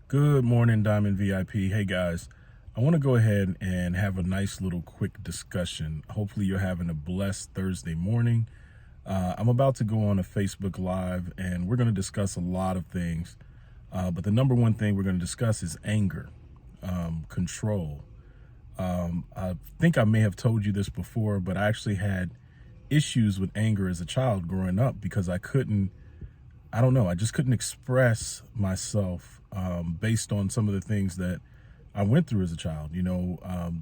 Good morning, Diamond VIP. Hey guys, I want to go ahead and have a nice little quick discussion. Hopefully, you're having a blessed Thursday morning. I'm about to go on a Facebook Live and we're going to discuss a lot of things. But the number one thing we're going to discuss is anger, control. I think I may have told you this before, but I actually had issues with anger as a child growing up because I don't know. I just couldn't express myself based on some of the things that I went through as a child.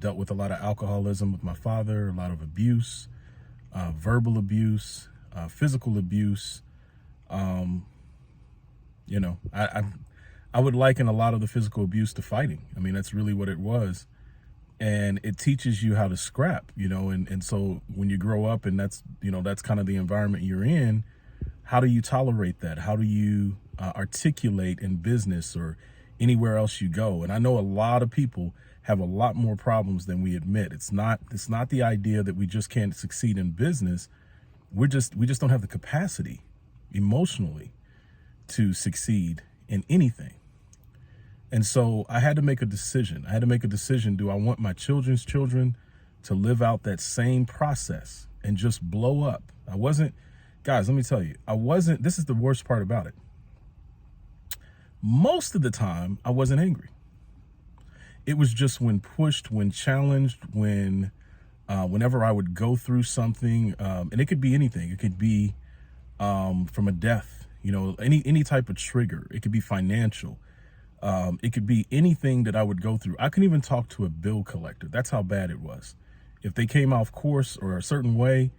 Dealt with a lot of alcoholism with my father, a lot of abuse, verbal abuse, physical abuse. Um, you know, I, I I would liken a lot of the physical abuse to fighting. I mean, that's really what it was. And it teaches you how to scrap, and so when you grow up and that's kind of the environment you're in, how do you tolerate that? How do you articulate in business or anywhere else you go? And I know a lot of people have a lot more problems than we admit. It's not the idea that we just can't succeed in business. We just don't have the capacity emotionally to succeed in anything. And so I had to make a decision. Do I want my children's children to live out that same process and just blow up? Guys, let me tell you, this is the worst part about it. Most of the time, I wasn't angry. It was just when pushed, when challenged, whenever I would go through something, and it could be anything. It could be from a death, any type of trigger. It could be financial. It could be anything that I would go through. I couldn't even talk to a bill collector. That's how bad it was. If they came off course or a certain way,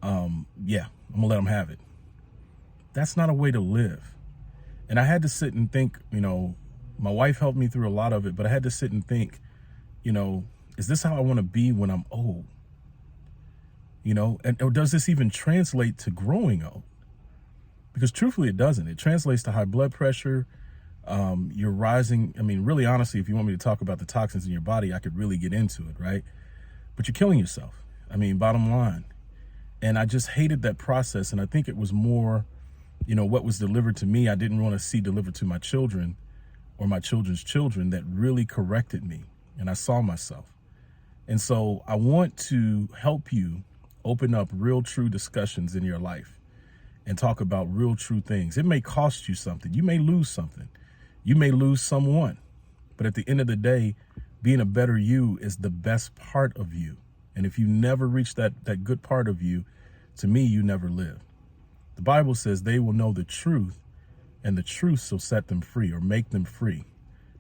yeah, I'm gonna let them have it. That's not a way to live. And I had to sit and think, my wife helped me through a lot of it, but I had to sit and think, is this how I want to be when I'm old? Or does this even translate to growing old? Because truthfully, it doesn't. It translates to high blood pressure. You're rising. I mean, really, honestly, if you want me to talk about the toxins in your body, I could really get into it, right? But you're killing yourself. I mean, bottom line. And I just hated that process. And I think it was more, what was delivered to me, I didn't want to see delivered to my children or my children's children, that really corrected me. And I saw myself. And so I want to help you open up real, true discussions in your life and talk about real, true things. It may cost you something. You may lose something. You may lose someone. But at the end of the day, being a better you is the best part of you. And if you never reach that good part of you, to me, you never lived. The Bible says they will know the truth, and the truth shall set them free or make them free.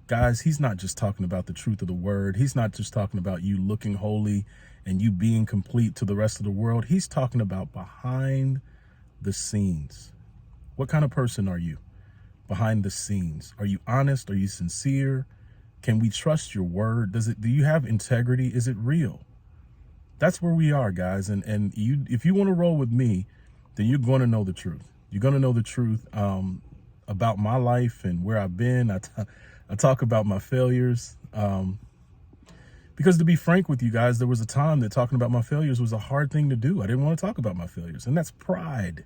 Guys, he's not just talking about the truth of the word. He's not just talking about you looking holy and you being complete to the rest of the world. He's talking about behind the scenes. What kind of person are you behind the scenes? Are you honest? Are you sincere? Can we trust your word? Do you have integrity? Is it real? That's where we are, guys. And if you want to roll with me, then you're going to know the truth. You're going to know the truth about my life and where I've been. I talk about my failures. Because to be frank with you guys, there was a time that talking about my failures was a hard thing to do. I didn't want to talk about my failures. And that's pride.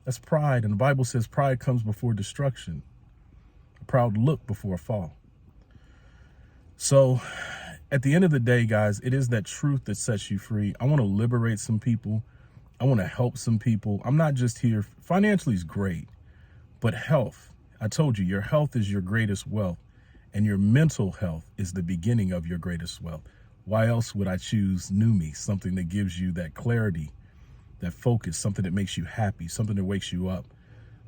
That's pride. And the Bible says pride comes before destruction. A proud look before a fall. So at the end of the day, guys, it is that truth that sets you free. I want to liberate some people. I want to help some people. I'm not just here. Financially is great, but health, I told you, your health is your greatest wealth, and your mental health is the beginning of your greatest wealth. Why else would I choose Numi, something that gives you that clarity, that focus, something that makes you happy, something that wakes you up,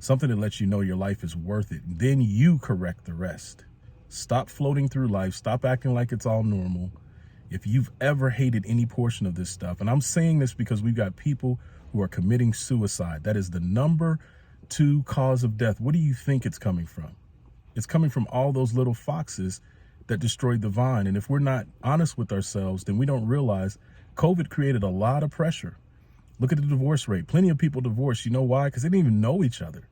something that lets you know your life is worth it. Then you correct the rest. Stop floating through life. Stop acting like it's all normal. If you've ever hated any portion of this stuff, and I'm saying this because we've got people who are committing suicide. That is the number 2 cause of death. What do you think it's coming from? It's coming from all those little foxes that destroyed the vine. And if we're not honest with ourselves, then we don't realize COVID created a lot of pressure. Look at the divorce rate. Plenty of people divorced. You know why? Because they didn't even know each other.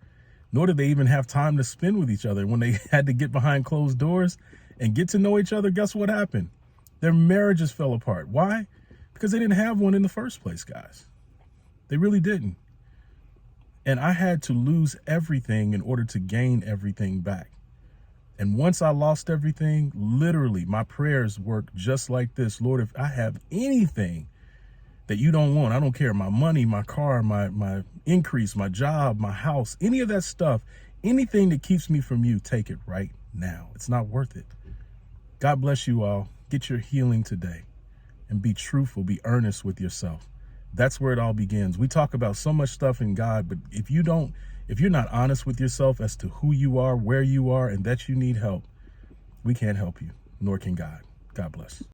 Nor did they even have time to spend with each other. When they had to get behind closed doors and get to know each other, guess what happened? Their marriages fell apart. Why? Because they didn't have one in the first place, guys. They really didn't. And I had to lose everything in order to gain everything back. And once I lost everything, literally my prayers worked just like this. Lord, if I have anything that you don't want, I don't care, my money, my car, my increase, my job, my house, any of that stuff, anything that keeps me from you, take it right now. It's not worth it. God bless you all. Get your healing today and be truthful, be earnest with yourself. That's where it all begins. We talk about so much stuff in God, but if you're not honest with yourself as to who you are, where you are, and that you need help, we can't help you, nor can God. God bless.